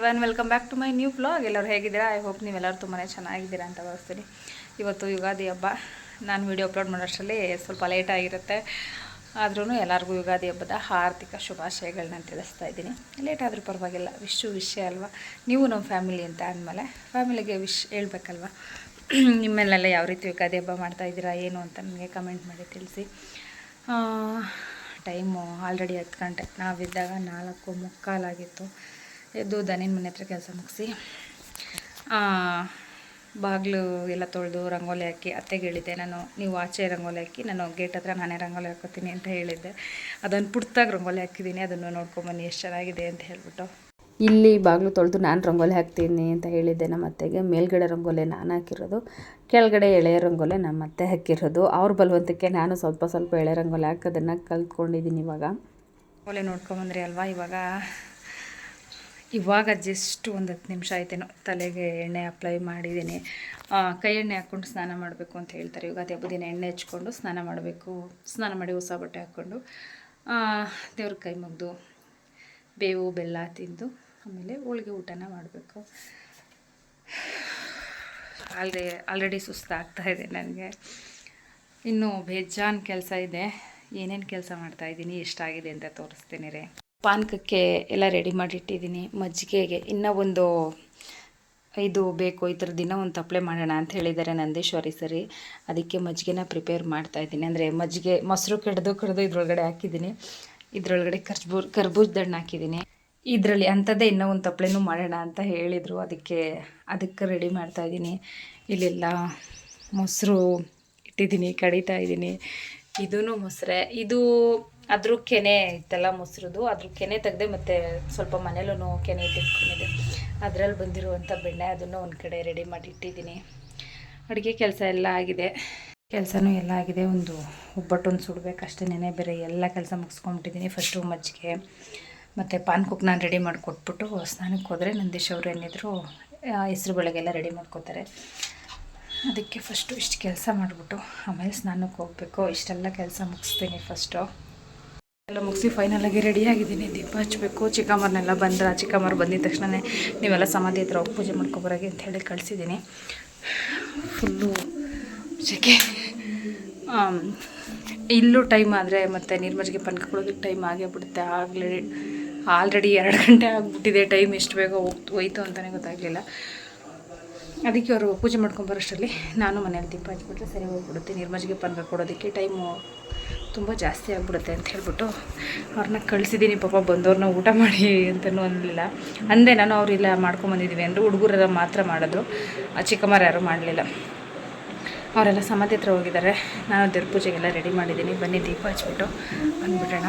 Welcome back to my new vlog. ಎಲ್ಲರೂ ಹೇಗಿದ್ದೀರಾ? I hope ನೀವೆಲ್ಲರೂ ತುಂಬಾ ಚೆನ್ನಾಗಿದ್ದೀರಾ ಅಂತ ಭಾವಿಸ್ತೀನಿ. ಇವತ್ತು ಯುಗಾದಿ ಹಬ್ಬ. ನಾನು ವಿಡಿಯೋ ಅಪ್ಲೋಡ್ ಮಾಡೋಷ್ಟರಲ್ಲಿ ಸ್ವಲ್ಪ ಲೇಟ್ ಆಗಿರುತ್ತೆ, ಆದ್ರೂ ಎಲ್ಲರಿಗೂ ಯುಗಾದಿ ಹಬ್ಬದ ಆರ್ಥಿಕ ಶುಭಾಶಯಗಳನ್ನ ತಿಳಿಸ್ತಾ ಇದ್ದೀನಿ. ಲೇಟ್ ಆದರೂ ಪರವಾಗಿಲ್ಲ, ವಿಷಯ ಅಲ್ವಾ. ನೀವು ನಮ್ಮ ಫ್ಯಾಮಿಲಿ ಅಂತ ಅಂದಮೇಲೆ ಫ್ಯಾಮಿಲಿಗೆ ಹೇಳ್ಬೇಕಲ್ವ. ನಿಮ್ಮೆಲ್ಲೆಲ್ಲ ಯಾವ ರೀತಿ ಯುಗಾದಿ ಹಬ್ಬ ಮಾಡ್ತಾಯಿದ್ದೀರಾ ಏನು ಅಂತ ನನಗೆ ಕಮೆಂಟ್ ಮಾಡಿ ತಿಳಿಸಿ. ಟೈಮು ಆಲ್ರೆಡಿ 10 ಗಂಟೆ, ನಾವಿದ್ದಾಗ 4:45 ಎದ್ದು ದನಿನ ಮನೆ ಹತ್ರ ಕೆಲಸ ಮುಗಿಸಿ ಬಾಗಿಲು ಎಲ್ಲ ತೊಳೆದು ರಂಗೋಲಿ ಹಾಕಿ ಅತ್ತೆಗೆ ಹೇಳಿದ್ದೆ, ನೀವು ಆಚೆ ರಂಗೋಲಿ ಹಾಕಿ, ನಾನು ಗೇಟ್ ಹತ್ರ ನಾನೇ ರಂಗೋಲಿ ಹಾಕೋತೀನಿ ಅಂತ ಹೇಳಿದ್ದೆ. ಅದನ್ನು ಪುಟ್ಟಾಗಿ ರಂಗೋಲಿ ಹಾಕಿದ್ದೀನಿ, ಅದನ್ನು ನೋಡ್ಕೊಂಬನ್ನಿ ಎಷ್ಟು ಚೆನ್ನಾಗಿದೆ ಅಂತ ಹೇಳ್ಬಿಟ್ಟು. ಇಲ್ಲಿ ಬಾಗಿಲು ತೊಳೆದು ನಾನು ರಂಗೋಲಿ ಹಾಕ್ತೀನಿ ಅಂತ ಹೇಳಿದ್ದೆ ನಮ್ಮ ಅತ್ತೆಗೆ. ಮೇಲ್ಗಡೆ ರಂಗೋಲಿ ನಾನು ಹಾಕಿರೋದು, ಕೆಳಗಡೆ ಎಳೆಯ ರಂಗೋಲಿ ನಮ್ಮ ಅತ್ತೆ ಹಾಕಿರೋದು. ಅವ್ರ ಬಲವಂತಕ್ಕೆ ನಾನು ಸ್ವಲ್ಪ ಎಳೆ ರಂಗೋಲಿ ಹಾಕೋದನ್ನು ಕಲ್ತ್ಕೊಂಡಿದ್ದೀನಿ. ಇವಾಗ ರಂಗೋಲಿ ನೋಡ್ಕೊಂಬಂದ್ರಿ ಅಲ್ವಾ. ಇವಾಗ ಜಸ್ಟ್ ಒಂದು 10 ನಿಮಿಷ ಆಯ್ತೇನೋ ತಲೆಗೆ ಎಣ್ಣೆ ಅಪ್ಲೈ ಮಾಡಿದ್ದೀನಿ. ಕೈ ಎಣ್ಣೆ ಹಾಕ್ಕೊಂಡು ಸ್ನಾನ ಮಾಡಬೇಕು ಅಂತ ಹೇಳ್ತಾರೆ. ಯುಗಾದಿ ಹಬ್ಬದ ದಿನ ಎಣ್ಣೆ ಹಚ್ಕೊಂಡು ಸ್ನಾನ ಮಾಡಬೇಕು. ಸ್ನಾನ ಮಾಡಿ ಹೊಸ ಬಟ್ಟೆ ಹಾಕ್ಕೊಂಡು ದೇವ್ರ ಕೈ ಮುಗಿದು ಬೇವು ಬೆಲ್ಲ ತಿಂದು ಆಮೇಲೆ ಹೋಳಿಗೆ ಊಟನ ಮಾಡಬೇಕು. ಆಲ್ರೆಡಿ ಸುಸ್ತಾಗ್ತಾಯಿದೆ ನನಗೆ. ಇನ್ನೂ ಬೇಜಾನ್ ಕೆಲಸ ಇದೆ. ಏನೇನು ಕೆಲಸ ಮಾಡ್ತಾಯಿದ್ದೀನಿ, ಎಷ್ಟಾಗಿದೆ ಅಂತ ತೋರಿಸ್ತೀನಿ ರೀ. ಪಾನಕಕ್ಕೆ ಎಲ್ಲ ರೆಡಿ ಮಾಡಿಟ್ಟಿದ್ದೀನಿ. ಮಜ್ಜಿಗೆಗೆ ಇನ್ನೂ ಒಂದು ಇದು ಬೇಕು, ಈ ಥರ ದಿನ ಒಂದು ತಪ್ಪಲೆ ಮಾಡೋಣ ಅಂತ ಹೇಳಿದ್ದಾರೆ ನಂದೀಶ್ವರಿ ಸರಿ. ಅದಕ್ಕೆ ಮಜ್ಜಿಗೆನ ಪ್ರಿಪೇರ್ ಮಾಡ್ತಾಯಿದ್ದೀನಿ. ಅಂದರೆ ಮೊಸರು ಕಡ್ದು ಇದ್ರೊಳಗಡೆ ಹಾಕಿದ್ದೀನಿ. ಇದರೊಳಗಡೆ ಕರ್ಬೂಜದ ಹಣ್ಣು ಹಾಕಿದ್ದೀನಿ. ಇದರಲ್ಲಿ ಅಂಥದ್ದೇ ಇನ್ನೂ ಒಂದು ತಪ್ಪಲೆನೂ ಮಾಡೋಣ ಅಂತ ಹೇಳಿದರು. ಅದಕ್ಕೆ ರೆಡಿ ಮಾಡ್ತಾಯಿದ್ದೀನಿ. ಇಲ್ಲೆಲ್ಲ ಮೊಸರು ಇಟ್ಟಿದ್ದೀನಿ, ಕಡಿತಾ ಇದ್ದೀನಿ. ಇದೂ ಮೊಸರೆ, ಇದು ಅದ್ರ ಕೆನೆ ಇತ್ತಲ್ಲ ಮೊಸರದು, ಅದ್ರ ಕೆನೆ ತೆಗೆದೆ ಮತ್ತು ಸ್ವಲ್ಪ ಮನೇಲೂ ಕೆನೆ ತೆಗೆದುಕೊಂಡಿದೆ. ಅದರಲ್ಲಿ ಬಂದಿರುವಂಥ ಬೆಣ್ಣೆ ಅದನ್ನು ಒಂದು ಕಡೆ ರೆಡಿ ಮಾಡಿ ಇಟ್ಟಿದ್ದೀನಿ. ಅಡುಗೆ ಕೆಲಸ ಎಲ್ಲ ಆಗಿದೆ, ಕೆಲಸನೂ ಎಲ್ಲ ಆಗಿದೆ. ಒಂದು ಒಬ್ಬಟ್ಟೊಂದು ಸುಡಬೇಕಷ್ಟೇ, ನೆನೆ ಬೇರೆ ಎಲ್ಲ ಕೆಲಸ ಮುಗಿಸ್ಕೊಂಬಿಟ್ಟಿದ್ದೀನಿ. ಫಸ್ಟು ಮಜ್ಜಿಗೆ ಮತ್ತು ಪಾನ್ಕಕ್ಕೆ ನಾನು ರೆಡಿ ಮಾಡಿಕೊಟ್ಬಿಟ್ಟು ಸ್ನಾನಕ್ಕೆ ಹೋದರೆ ನಂದೀಶ್ ಅವರು ಏನಿದ್ರು ಹೆಸ್ರು ಬೆಳಗ್ಗೆಲ್ಲ ರೆಡಿ ಮಾಡ್ಕೋತಾರೆ. ಅದಕ್ಕೆ ಫಸ್ಟು ಇಷ್ಟು ಕೆಲಸ ಮಾಡಿಬಿಟ್ಟು ಆಮೇಲೆ ಸ್ನಾನಕ್ಕೆ ಹೋಗಬೇಕು. ಇಷ್ಟೆಲ್ಲ ಕೆಲಸ ಮುಗಿಸ್ತೀನಿ. ಫಸ್ಟು ಎಲ್ಲ ಮುಗಿಸಿ ಫೈನಲಾಗಿ ರೆಡಿಯಾಗಿದ್ದೀನಿ. ದೀಪ ಹಚ್ಚಬೇಕು. ಚಿಕ್ಕಮ್ಮರನ್ನೆಲ್ಲ ಚಿಕ್ಕಮ್ಮರು ಬಂದಿದ್ದ ತಕ್ಷಣ ನೀವೆಲ್ಲ ಸಮಾಧಿ ಹತ್ರ ಹೋಗಿ ಪೂಜೆ ಮಾಡ್ಕೊಬರಾಗಿ ಅಂತ ಹೇಳಿ ಕಳಿಸಿದ್ದೀನಿ. ಫುಲ್ಲು ಚಿಕ್ಕೆ ಇಲ್ಲೂ ಟೈಮ್ ಆದರೆ ಮತ್ತು ನೀರ್ಮಜ್ಜಿಗೆ ಪಾನಕ ಕೊಡೋದಕ್ಕೆ ಟೈಮ್ ಆಗೇ ಬಿಡುತ್ತೆ. ಆಲ್ರೆಡಿ 2 ಗಂಟೆ ಆಗಿಬಿಟ್ಟಿದೆ. ಟೈಮ್ ಎಷ್ಟು ಬೇಗ ಹೋಯ್ತು ಅಂತಲೇ ಗೊತ್ತಾಗಲಿಲ್ಲ. ಅದಕ್ಕೆ ಅವರು ಪೂಜೆ ಮಾಡ್ಕೊಂಬರೋಷ್ಟರಲ್ಲಿ ನಾನು ಮನೇಲಿ ದೀಪ ಹಚ್ಬಿಟ್ರೆ ಸರಿ ಹೋಗ್ಬಿಡುತ್ತೆ. ನೀರ್ಮಜ್ಜಿಗೆ ಪಾನಕ ಕೊಡೋದಕ್ಕೆ ಟೈಮು ತುಂಬ ಜಾಸ್ತಿ ಆಗಿಬಿಡುತ್ತೆ ಅಂತ ಹೇಳ್ಬಿಟ್ಟು ಅವ್ರನ್ನ ಕಳಿಸಿದ್ದೀನಿ. ಪಾಪ ಬಂದವ್ರನ್ನ ಊಟ ಮಾಡಿ ಅಂತಲೂ ಅನ್ನಲಿಲ್ಲ. ಅಂದೆ ನಾನು ಅವರಿಲ್ಲ ಮಾಡ್ಕೊಂಬಂದಿದ್ದೀವಿ ಅಂದರು. ಹುಡುಗರೆಲ್ಲ ಮಾತ್ರ ಮಾಡಿದ್ರು, ಚಿಕ್ಕಮ್ಮರು ಯಾರೂ ಮಾಡಲಿಲ್ಲ. ಅವರೆಲ್ಲ ಸಮಾಧಿ ಹತ್ರ ಹೋಗಿದ್ದಾರೆ. ನಾನು ದೇವ್ರ ಪೂಜೆಗೆಲ್ಲ ರೆಡಿ ಮಾಡಿದ್ದೀನಿ. ಬನ್ನಿ ದೀಪ ಹಚ್ಬಿಟ್ಟು ಬಂದುಬಿಡೋಣ.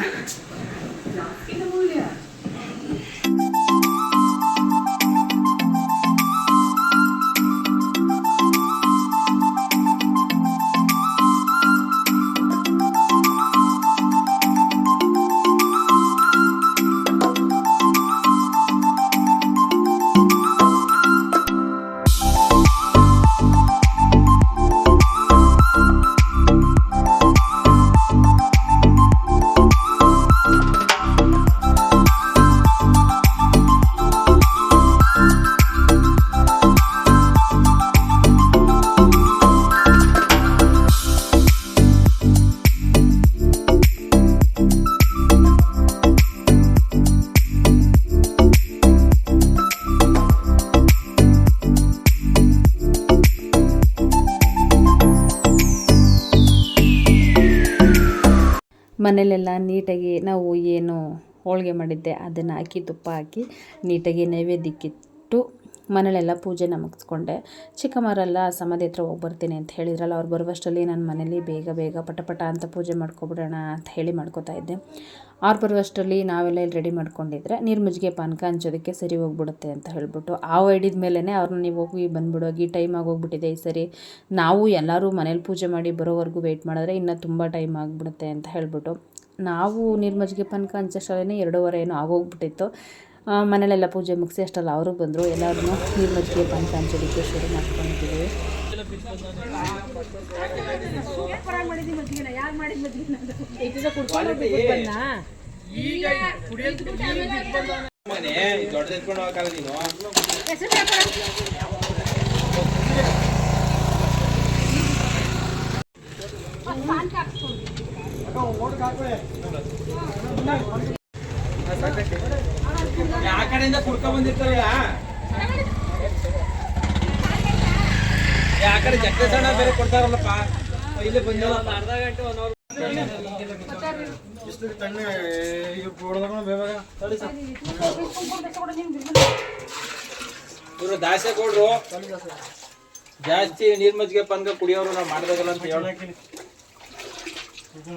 ಮನೇಲೆಲ್ಲ ನೀಟಾಗಿ ನಾವು ಏನು ಹೋಳಿಗೆ ಮಾಡಿದ್ದೆ ಅದನ್ನು ಹಾಕಿ ತುಪ್ಪ ಹಾಕಿ ನೀಟಾಗಿ ನೈವೇದ್ಯಕ್ಕಿಟ್ಟು ಮನೇಲೆಲ್ಲ ಪೂಜೆನ ಮುಗಿಸ್ಕೊಂಡೆ. ಚಿಕ್ಕಮ್ಮರೆಲ್ಲ ಸಮಾಧಿ ಹತ್ರ ಹೋಗಿ ಬರ್ತೀನಿ ಅಂತ ಹೇಳಿದ್ರಲ್ಲ, ಅವ್ರು ಬರುವಷ್ಟರಲ್ಲಿ ನಾನು ಮನೇಲಿ ಬೇಗ ಪಟ ಅಂತ ಪೂಜೆ ಮಾಡ್ಕೊಬಿಡೋಣ ಅಂತ ಹೇಳಿ ಮಾಡ್ಕೋತಾ ಇದ್ದೆ. ಅವ್ರು ಬರುವಷ್ಟರಲ್ಲಿ ನಾವೆಲ್ಲ ಇಲ್ಲಿ ರೆಡಿ ಮಾಡ್ಕೊಂಡಿದ್ರೆ ನೀರ್ಮಜ್ಜಿಗೆ ಪಾನಕ ಹಂಚೋದಕ್ಕೆ ಸರಿ ಹೋಗ್ಬಿಡುತ್ತೆ ಅಂತ ಹೇಳ್ಬಿಟ್ಟು ಹಿಡಿದ ಮೇಲೇ ಅವ್ರನ್ನ ನೀವು ಹೋಗಿ ಬಂದುಬಿಡೋಗಿ ಟೈಮ್ ಆಗೋಗ್ಬಿಟ್ಟಿದೆ ಈ ಸರಿ. ನಾವು ಎಲ್ಲರೂ ಮನೇಲಿ ಪೂಜೆ ಮಾಡಿ ಬರೋವರೆಗೂ ವೆಯ್ಟ್ ಮಾಡಿದ್ರೆ ಇನ್ನೂ ತುಂಬ ಟೈಮ್ ಆಗಿಬಿಡುತ್ತೆ ಅಂತ ಹೇಳ್ಬಿಟ್ಟು ನಾವು ನೀರ್ಮಜ್ಜಿಗೆ ಪಾನಕ ಹಂಚೋಷ್ಟರಲ್ಲೇ 2:15 ಏನೋ ಆಗೋಗ್ಬಿಟ್ಟಿತ್ತು. ಮನೇಲೆಲ್ಲ ಪೂಜೆ ಮುಗಿಸಿ ಅಷ್ಟಲ್ಲ ಅವರು ಬಂದರು. ಎಲ್ಲರೂ ನೀರ್ಮಜ್ಜಿಗೆ ಪಾನಕ ಹಂಚೋದಕ್ಕೆ ಶುರು ಮಾಡ್ಕೊಂಡಿದ್ದೀವಿ. ದೊಡ್ಡ ಎತ್ಕೊಂಡು ಹೋಗಲ್ಲ ನೀನು. ಆ ಕಡೆಯಿಂದ ಕುಡ್ಕೊಂಡ್ ಬಂದಿರ್ತಾರಲ್ಲ, ಆ ಕಡೆ ಜಗ್ಗ ಸಣ್ಣ ಬೇರೆ ಕೊಡ್ತಾರಲ್ಲಪ್ಪ, ಇಲ್ಲಿ ಬಂದಿಲ್ಲ ಅರ್ಧ ಗಂಟೆ 1 ಅವರ್ ಇವರು ದಾಸೆ ಕೊಡ್ರು ಜಾಸ್ತಿ ನೀರ್ ಮಜ್ಜಿಗೆ ಪಂಗ ಕುಡಿಯೋರು ನಾವು ಮಾಡ್ದಾಗಲ್ಲ ಅಂತ ಹೇಳಕ್ಕೆ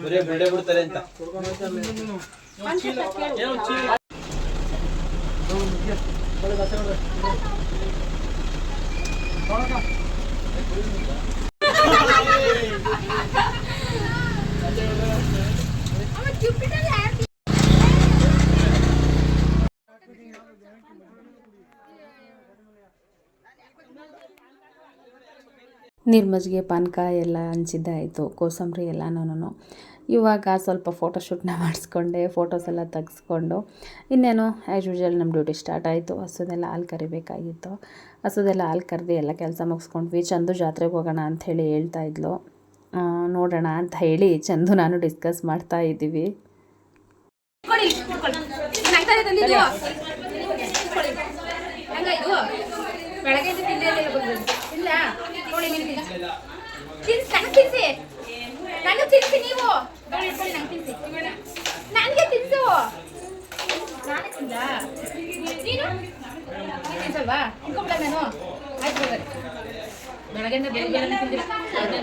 ಬರೇ ಬಿಡೇ ಬಿಡ್ತಾರೆ ಅಂತ. ನೀರು ಮಜ್ಜಿಗೆ ಪಾನಕ ಎಲ್ಲ ಹಂಚಿದ್ದಾಯಿತು, ಕೋಸಂಬರಿ ಎಲ್ಲನೂ. ಇವಾಗ ಸ್ವಲ್ಪ ಫೋಟೋಶೂಟ್ನ ಮಾಡಿಸ್ಕೊಂಡೆ, ಫೋಟೋಸ್ ಎಲ್ಲ ತೆಗೆಸ್ಕೊಂಡು ಇನ್ನೇನು ಆ್ಯಸ್ ಯೂಶುವಲ್ ನಮ್ಮ ಡ್ಯೂಟಿ ಸ್ಟಾರ್ಟ್ ಆಯಿತು. ಹಸುದೆಲ್ಲ ಹಾಲು ಕರಿಬೇಕಾಗಿತ್ತು, ಹಸುದೆಲ್ಲ ಹಾಲು ಕರೆದು ಎಲ್ಲ ಕೆಲಸ ಮುಗಿಸ್ಕೊಂಡ್ವಿ. ಚಂದು ಜಾತ್ರೆಗೆ ಹೋಗೋಣ ಅಂಥೇಳಿ ಹೇಳ್ತಾಯಿದ್ಲು, ನೋಡೋಣ ಅಂತ ಹೇಳಿ ಚಂದು ನಾನು ಡಿಸ್ಕಸ್ ಮಾಡ್ತಾ ಇದ್ದೀವಿ.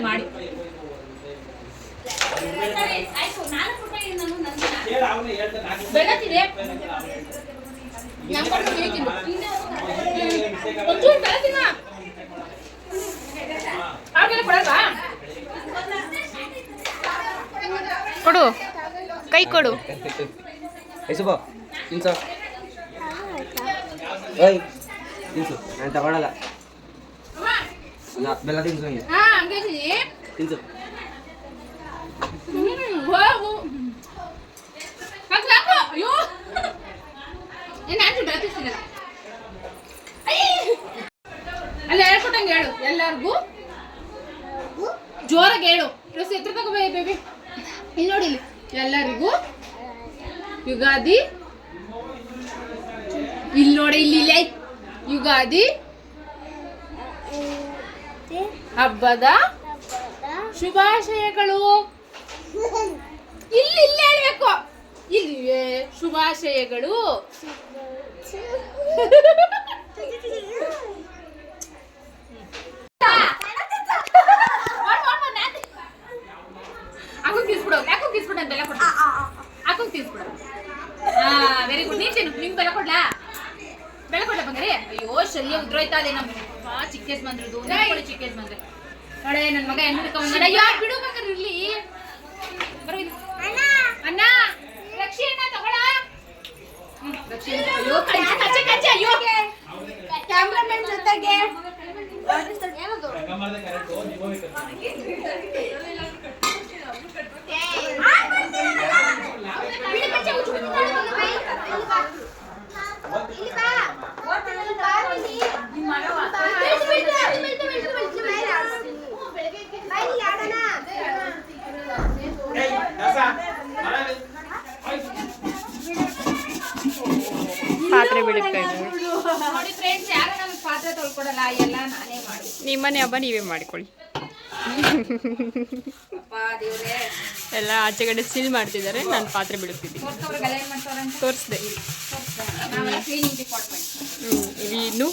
ಮಾಡಿ ಕೊಡು, ಕೈ ಕೊಡು. ತಿನ್ಸು, ನಾನು ತಗೊಳಲ್ಲ. ಬೆಲ್ಲ ತಿನ್ಸು, ತಿನ್ಸು. ಅಲ್ಲ ಹೇಳ್ಕೊಟ್ಟಂಗೆ ಹೇಳು, ಎಲ್ಲರಿಗೂ ಜೋರಾಗಿ ಹೇಳು. ಎತ್ರ ತಗೋ ಬೇಬಿ, ಇಲ್ಲಿ ನೋಡಿ, ಎಲ್ಲರಿಗೂ ಯುಗಾದಿ. ಇಲ್ಲಿ ನೋಡಿ, ಇಲ್ಲಿ ಯುಗಾದಿ ಹಬ್ಬದ ಶುಭಾಶಯಗಳು. ಇಲ್ಲಿ ಹೇಳ್ಬೇಕು, ಇಲ್ಲಿವೆ ಶುಭಾಶಯಗಳು. Very good. ನೀನ್ ನಿಮ್ಗೆ ಬೆಲೆ ಕೊಡ್ಲಾ? ಬೆಲೆ ಕೊಡ್ಲಾ ಬಂಗಾರಿ? ಅಯ್ಯೋ ಶಲ್ಯ ಉದ್ರೋಯ್ತಾ ಇದೆ ನಮ್ಮ ಚಿಕ್ಕೇಸ್ ಬಂದ್ರದು. ಚಿಕ್ಕೇಸ್ ಬಂದ್ರೆ ನೋಡೆ ನನ್ನ ಮಗ ಹೆಣ್ಣು ಹಿಡ್ಕೊಂಡ್ ಬಿಡು ಬಂಗಾರ ಇರ್ಲಿ. ಅಣ್ಣ ರಕ್ಷಿ ಅಣ್ಣ ತಗೊಳ. ಅಯ್ಯೋ ಅಯ್ಯೋ ಕ್ಯಾಮ್ರಾಮನ್ ಜೊತೆಗೆ ಪಾತ್ರೆ ಬಿಡುತ್ತಾ ಇದ್ದೀವಿ ನೋಡಿ ಫ್ರೆಂಡ್ಸ್. ಯಾರು ನಮ್ಗೆ ಪಾತ್ರೆ ತೊಳ್ಕೊಡಲ್ಲ, ಎಲ್ಲ ನಾನೇ ಮಾಡಿ. ನಿಮ್ಮನೆ ಹಬ್ಬ ನೀವೇ ಮಾಡಿಕೊಳ್ಳಿ. ಎಲ್ಲ ಆಚೆಗಡೆ ಸಿಲ್ ಮಾಡ್ತಿದ್ದಾರೆ, ನಾನು ಪಾತ್ರೆ ಬಿಡುತ್ತಿದ್ದೀನಿ. ತೋರಿಸ್ದೆ. ಇಲ್ಲಿ ಇನ್ನು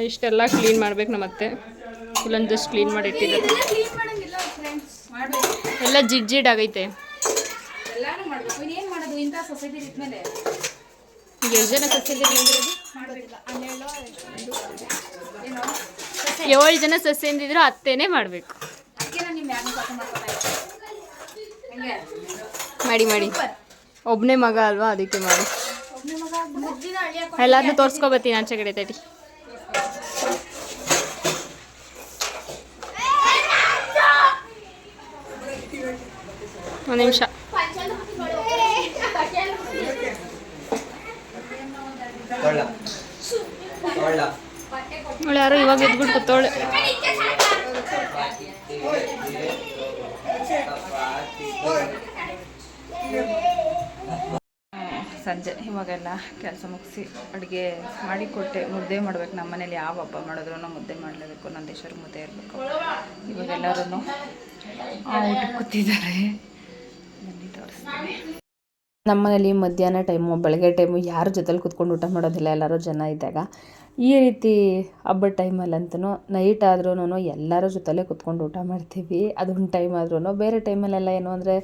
ಇಷ್ಟೆಲ್ಲ ಕ್ಲೀನ್ ಮಾಡ್ಬೇಕು. ನಮ್ಮತ್ತೆ ಫುಲ್ಲನ್ ಜಸ್ಟ್ ಕ್ಲೀನ್ ಮಾಡಿ ಇಟ್ಟಿದ್ದಾರೆ. ಎಲ್ಲ ಜಿಡ್ ಆಗೈತೆ. ಈಗ ಎಷ್ಟು ಜನ ಸಸ್ಯ 7 ಜನ ಸಸ್ಯ ಎಂದಿದ್ರು ಅತ್ತೇನೆ ಮಾಡಬೇಕು. ಮಾಡಿ ಮಾಡಿ ಒಬ್ಬನೇ ಮಗ ಅಲ್ವಾ, ಅದಕ್ಕೆ ಮಾಡಿ. ಎಲ್ಲಾದ್ರೂ ತೋರಿಸ್ಕೊಬತ್ತೀನಿ ಆಚೆ ಕಡೆ. ತಡಿ ಒಂದು ನಿಮಿಷ. ಯಾರು ಇವಾಗ ಎದ್ಬಿಟ್ಟು ಕೂತೋಳೆ. ಸಂಜೆ ಇವಾಗೆಲ್ಲ ಕೆಲಸ ಮುಗಿಸಿ ಅಡುಗೆ ಮಾಡಿಕೊಟ್ಟೆ. ಮುದ್ದೆ ಮಾಡ್ಬೇಕು. ನಮ್ಮ ಮನೇಲಿ ಯಾವ ಹಬ್ಬ ಮಾಡಿದ್ರು ಮುದ್ದೆ ಮಾಡಲೇಬೇಕು. ನಂದೇಶ್ವರ ಮುದ್ದೆ ಇರಬೇಕು. ಇವಾಗೆಲ್ಲರೂ ಊಟಕ್ಕೆ ಕೂತಿದ್ದಾರೆ. ಬನ್ನಿ ತೋರಿಸ್ತೀನಿ. ನಮ್ಮನೇಲಿ ಮಧ್ಯಾಹ್ನ ಟೈಮು ಬೆಳಗ್ಗೆ ಟೈಮು ಯಾರ ಜೊತೆಲಿ ಕೂತ್ಕೊಂಡು ಊಟ ಮಾಡೋದಿಲ್ಲ, ಎಲ್ಲರೂ ಜನ ಇದ್ದಾಗ. ಈ ರೀತಿ ಹಬ್ಬದ ಟೈಮಲ್ಲಂತೂ ನೈಟ್ ಆದ್ರೂ ಎಲ್ಲರ ಜೊತೆಲೇ ಕೂತ್ಕೊಂಡು ಊಟ ಮಾಡ್ತೀವಿ. ಅದೊಂದು ಟೈಮ್ ಆದ್ರೂ. ಬೇರೆ ಟೈಮಲ್ಲೆಲ್ಲ ಏನು ಅಂದರೆ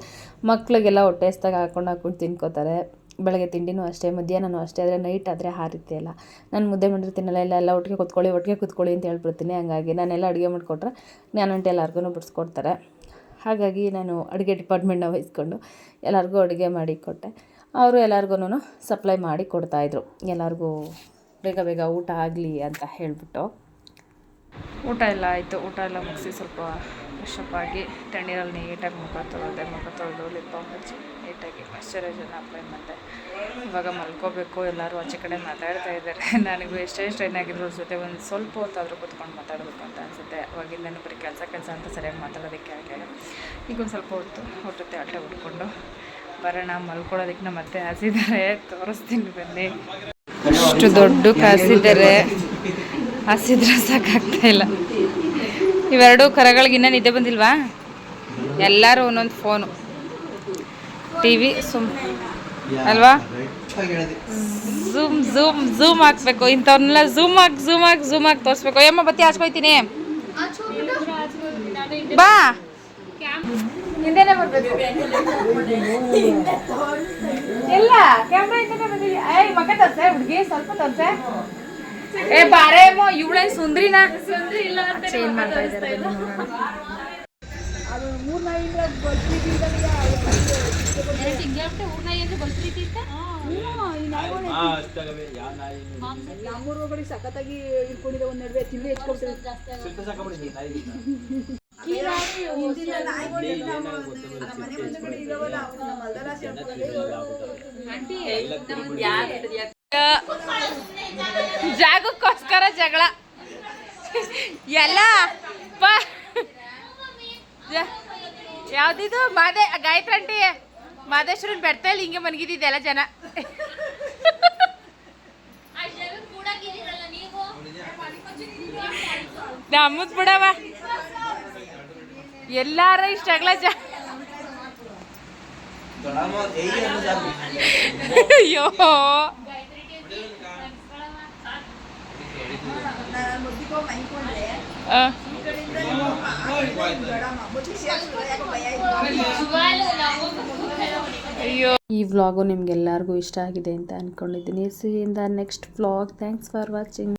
ಮಕ್ಳಿಗೆಲ್ಲ ಹೊಟ್ಟೆ ಹಸ್ದಾಗ ಹಾಕೊಂಡು ತಿನ್ಕೋತಾರೆ. ಬೆಳಗ್ಗೆ ತಿಂಡಿನೂ ಅಷ್ಟೇ, ಮಧ್ಯಾಹ್ನನೂ ಅಷ್ಟೇ. ಆದರೆ ನೈಟ್ ಆದರೆ ಆ ರೀತಿ ಎಲ್ಲ ನಾನು ಮುದ್ದೆ ಮಾಡಿರ್ತೀನಲ್ಲ, ಎಲ್ಲ ಒಟ್ಟಿಗೆ ಕೂತ್ಕೊಳ್ಳಿ ಅಂತ ಹೇಳ್ಬಿಡ್ತೀನಿ. ಹಂಗಾಗಿ ನಾನೆಲ್ಲ ಅಡುಗೆ ಮಾಡಿಕೊಟ್ರೆ ನಾನಂಟು ಎಲ್ಲರಿಗೂ ಬಿಡಿಸ್ಕೊಡ್ತಾರೆ. ಹಾಗಾಗಿ ನಾನು ಅಡುಗೆ ಡಿಪಾರ್ಟ್ಮೆಂಟ್ನ ವಹಿಸ್ಕೊಂಡು ಎಲ್ಲರಿಗೂ ಅಡುಗೆ ಮಾಡಿ ಕೊಟ್ಟೆ. ಅವರು ಎಲ್ಲರಿಗೂ ಸಪ್ಲೈ ಮಾಡಿ ಕೊಡ್ತಾಯಿದ್ರು. ಎಲ್ಲರಿಗೂ ಬೇಗ ಬೇಗ ಊಟ ಆಗಲಿ ಅಂತ ಹೇಳಿಬಿಟ್ಟು. ಊಟ ಎಲ್ಲ ಆಯಿತು. ಊಟ ಎಲ್ಲ ಮುಗಿಸಿ ಸ್ವಲ್ಪ ಫ್ರೆಶಪ್ ಆಗಿ ತಣ್ಣೀರಲ್ಲಿ ನೀಟಾಗಿ ಮುಖ ತೊಳೆದು ಲಿಪ್ ಬಾಮ್ ಹಚ್ಚಿ ನೀಟಾಗಿ ಮಾಯ್ಶ್ಚರೈಸರ್ನ ಅಪ್ಲೈ ಮಾಡಿದೆ. ಇವಾಗ ಮಲ್ಕೋಬೇಕು. ಎಲ್ಲರೂ ಆಚೆ ಕಡೆ ಮಾತಾಡ್ತಾ ಇದ್ದಾರೆ. ನನಗೂ ಎಷ್ಟೇ ಟ್ರೈನ್ ಆಗಿದ್ರು ಅವ್ರ ಜೊತೆ ಒಂದು ಸ್ವಲ್ಪ ಹೊತ್ತಾದರೂ ಕೂತ್ಕೊಂಡು ಮಾತಾಡಬೇಕು ಅಂತ ಅನಿಸುತ್ತೆ. ಅವಾಗಿಂದನೂ ಬರೀ ಕೆಲಸ ಅಂತ ಸರಿಯಾಗಿ ಮಾತಾಡೋದಕ್ಕೆ ಆಗಲಿಲ್ಲ. ಈಗ ಒಂದು ಸ್ವಲ್ಪ ಹೊತ್ತು ಹೊಟ್ಟೆ ಆಟೆ ಉಟ್ಕೊಂಡು ಬರೋಣ ಮಲ್ಕೊಳ್ಳೋದಕ್ಕೆ. ನಮ್ಮ ಮತ್ತೆ ಹಾಸಿದ್ದಾರೆ, ತೋರಿಸ್ತೀನಿ ಬನ್ನಿ. ಇಷ್ಟು ದೊಡ್ಡ ಕಾಸಿದ್ದಾರೆ, ಹಾಸಿದ್ರೆ ಸಾಕಾಗ್ತಾ ಇಲ್ಲ. ಇವೆರಡು ಕರಗಳಿಗೆ ಇನ್ನೂ ನಿದ್ದೆ ಬಂದಿಲ್ವಾ? ಎಲ್ಲರೂ ಒಂದೊಂದು ಫೋನು, ಟಿ ವಿ ಅಲ್ವಾ? ಝೂಮ್ ಹಾಕ್ಬೇಕು. ಇಂಥವ್ರನ್ನೆಲ್ಲ ಝೂಮ್ ಹಾಕಿ ತೋರಿಸ್ಬೇಕು. ಅಯ್ಯಮ್ಮ ಬತ್ತಿ ಹಾಚ್ಕೊಯ್ತೀನಿ ಬಾ. ಹಿಂದೆನೇ ಬರ್ಬೇಕು. ಎಲ್ಲ ಕ್ಯಾಮ್ರಾ ಹಿಂದೆನೇ ಬಂದಿದ್ದೀವಿ. ಏಯ್ ಮಕ್ಕ ತರ್ಸೆ ಹುಡುಗಿ, ಸ್ವಲ್ಪ ತರ್ಸೆ. ಏ ಬಾರೇಮೋ, ಇವಳೇನು ಸುಂದ್ರಿನ ಚೇಂಜ್ ಮಾಡ್ತಾ ಇದ್ದಾರೆ. ಸಖತ್ತಾಗಿ ಇಟ್ಕೊಂಡಿದೆ. ಒಂದ್ ನಡುವೆ ತಿಂಡಿ ಜಾಗಕ್ಕೋಸ್ಕರ ಜಗಳ ಎಲ್ಲ ಯಾವ್ದಿದು ಗಾಯತ್ರಿ ಆಂಟಿ ಮಾದೇಶ್ವರನ್ ಬೆಡ್ತಲ್ಲಿ ಹಿಂಗೆ ಮನ್ಗಿದ್ದಿದ್ದೆಲ್ಲ ಜನ. ನಮ್ಮದ್ ಬಿಡವ ಎಲ್ಲಾರ ಇಷ್ಟಾಗ್ಲ ಅಯ್ಯೋ ಅಯ್ಯೋ. ಈ ವ್ಲಾಗು ನಿಮ್ಗೆಲ್ಲರಿಗೂ ಇಷ್ಟ ಆಗಿದೆ ಅಂತ ಅಂದ್ಕೊಂಡಿದ್ದೀನಿ. C in the next vlog. Thanks for watching.